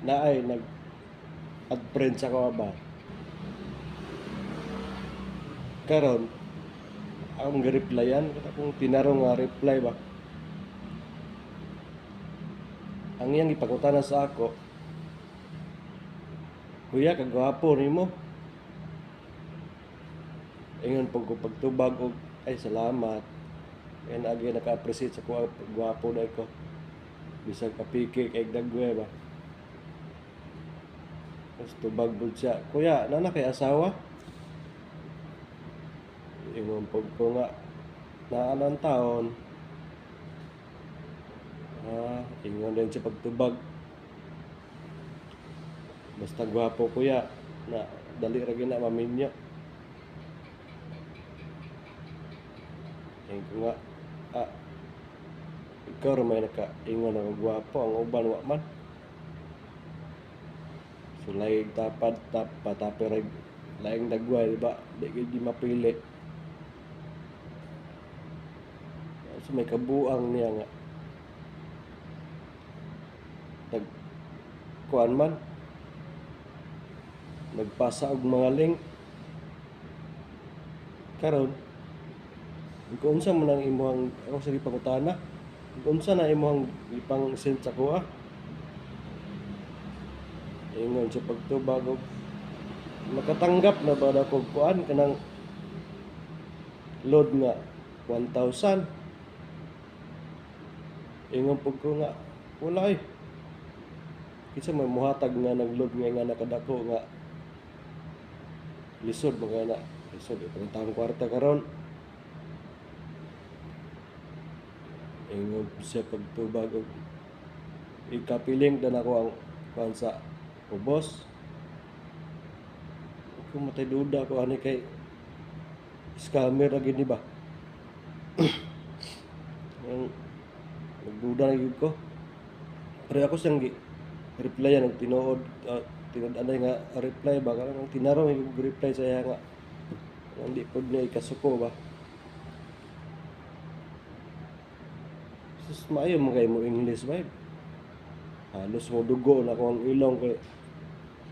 na ay nag-add friend sa ko ba. Karon, akong ga-replyan, akong tinarong nga reply ba. Ang iyang ipangutana sa ako, kuya, kagwapo nimo. Ingon pag ko pagtubag og ay salamat. And again, naka-appreciate sa kuha, gwapo na ko. Bisag kapiki kay dagwe ba. Tapos tubag po siya, kuya, nana kay asawa? Ingon pag ko nga, naanan taon. Ingon din siya pagtubag. Basta gwapo kuya, na dali ra na maminyo. Ingon ko nga, ikaw rin may naka-ingon na gwapo, ang uban wa man. So, laing tapad, tapirag, laing dagway, diba? Di mapili. So, may kabuang niya nga. Kuan man, nagpasa og mga link. Karon, kung unsa man ang imong, ako sa gipangutana, kung unsa na imong ipang send sa kuha. Ingon siya pagtubag og makatanggap na ba na kog kuan kanang load nga 1,000. Ingon pug ko nga wala kinsa may muhatag nga nag-load nga nakadako nga lisod mga na lisod itong kwarta karon. Ingon siya pagtubag og ikapiling na ako ang kuan sa ubos. Kung matay duda ko ani kay scammer lagi ni ba. Yung nagduda na yun ko. Pero ako siyang replyan ng tinuod, tinod-anay nga reply ba kanang tinarong yung reply sa iya nga hindi pod niya ikasuko ba. Sus maayo mo kay mo English ba. Halos mo dugo na ko ang ilong kay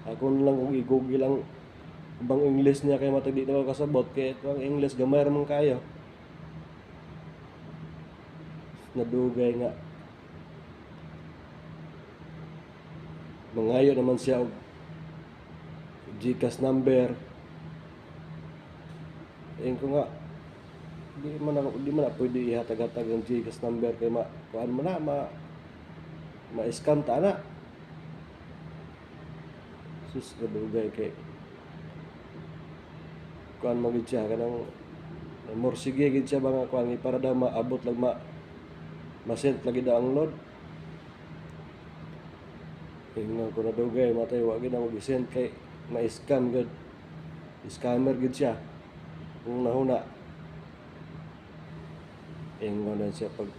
ako lang kung i-google ang ibang English niya kay matag di na ko kasabot kay ito ang English gamay ra man kayo. Nadugay nga mangayo naman siya og GCash number. Ko nga di man na pwede ihatag-hatag ang GCash number kay kuan mo na ma-scam ta na. Sus nadugay kay kuan mo gid siya kanang more sige gid siya ba nga kuan para daw maabot lang ma-send lagi daw ang load. Tingnan ko na dugay matay wa gid ako gi-send kay ma-scam gud. Scammer gid siya. Una-una. Ingon na siya pag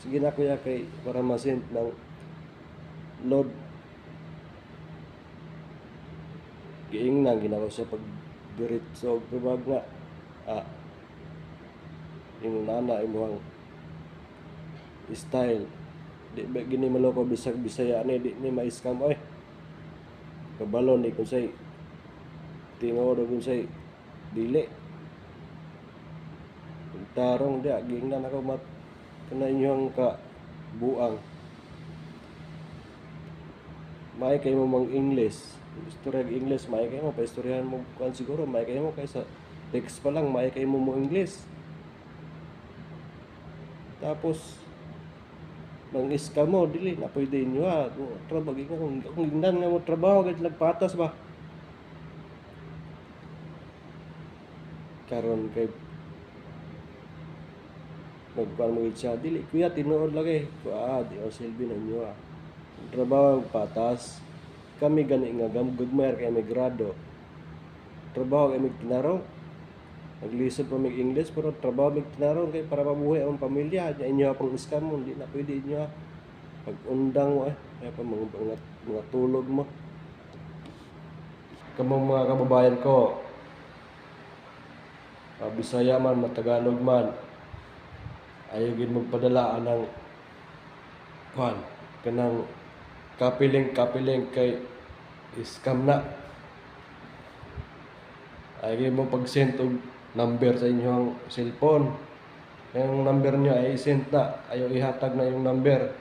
sige na kuya kay para ma-send ng load. Giingnan ginako siya pag diretso og tubag nga. Ingon na imong style. Di ba gini maloko bisag Bisaya ni di ni ma-scam oy. Kabalon ni kun say tingod og kun say dili. Tarong dia gingnan ako kana inyong ka buang. May kay mo mang English. Istorya English may kay mo pa istoryahan mo kan siguro may kay mo kay sa text pa lang may kay mo English. Tapos mang-scam mo dili na pwede inyo trabaho kung gingnan nga mo trabaho gid lagpatas ba. Karon kay nagkuhan mo siya, dili kuya tinuod lagi di o silbi na inyo trabaho patas kami gani nga gugmer kay migrado trabaho kay mig tinarong naglisod pa mig English pero trabaho mig tinarong kay para mabuhay ang pamilya nya inyo pang scam mo di na pwede inyo pag undang mo kaya pa mga tulog mo kamong mga kababayan ko Bisaya man Matagalog man ayaw gid magpadala ng kuan kanang kapiling kay scam na. Ay mo pag-send og number sa inyong cellphone. Yung number niyo ay send na, ayaw ihatag na yung number.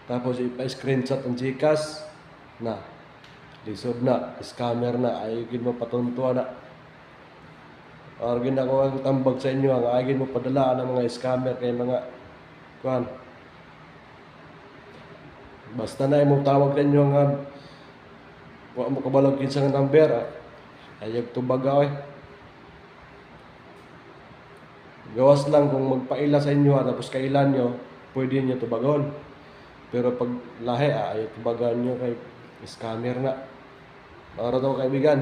Tapos ipa-screenshot ang GCash na. Lisod na, scammer na, ayaw gid mo patuntua na. Or ginako ang tambag sa inyo, ang ayaw mo padala ng mga scammer kay mga kuan. Basta na imong tawag sa inyo nga wa mo kabalog kinsa nga number, ayaw tubaga eh. Gawas lang kung magpaila sa inyo tapos kailan nyo, pwede nyo tubagon. Pero pag lahi, ayaw tubagan nyo kay scammer na. Para daw kaibigan.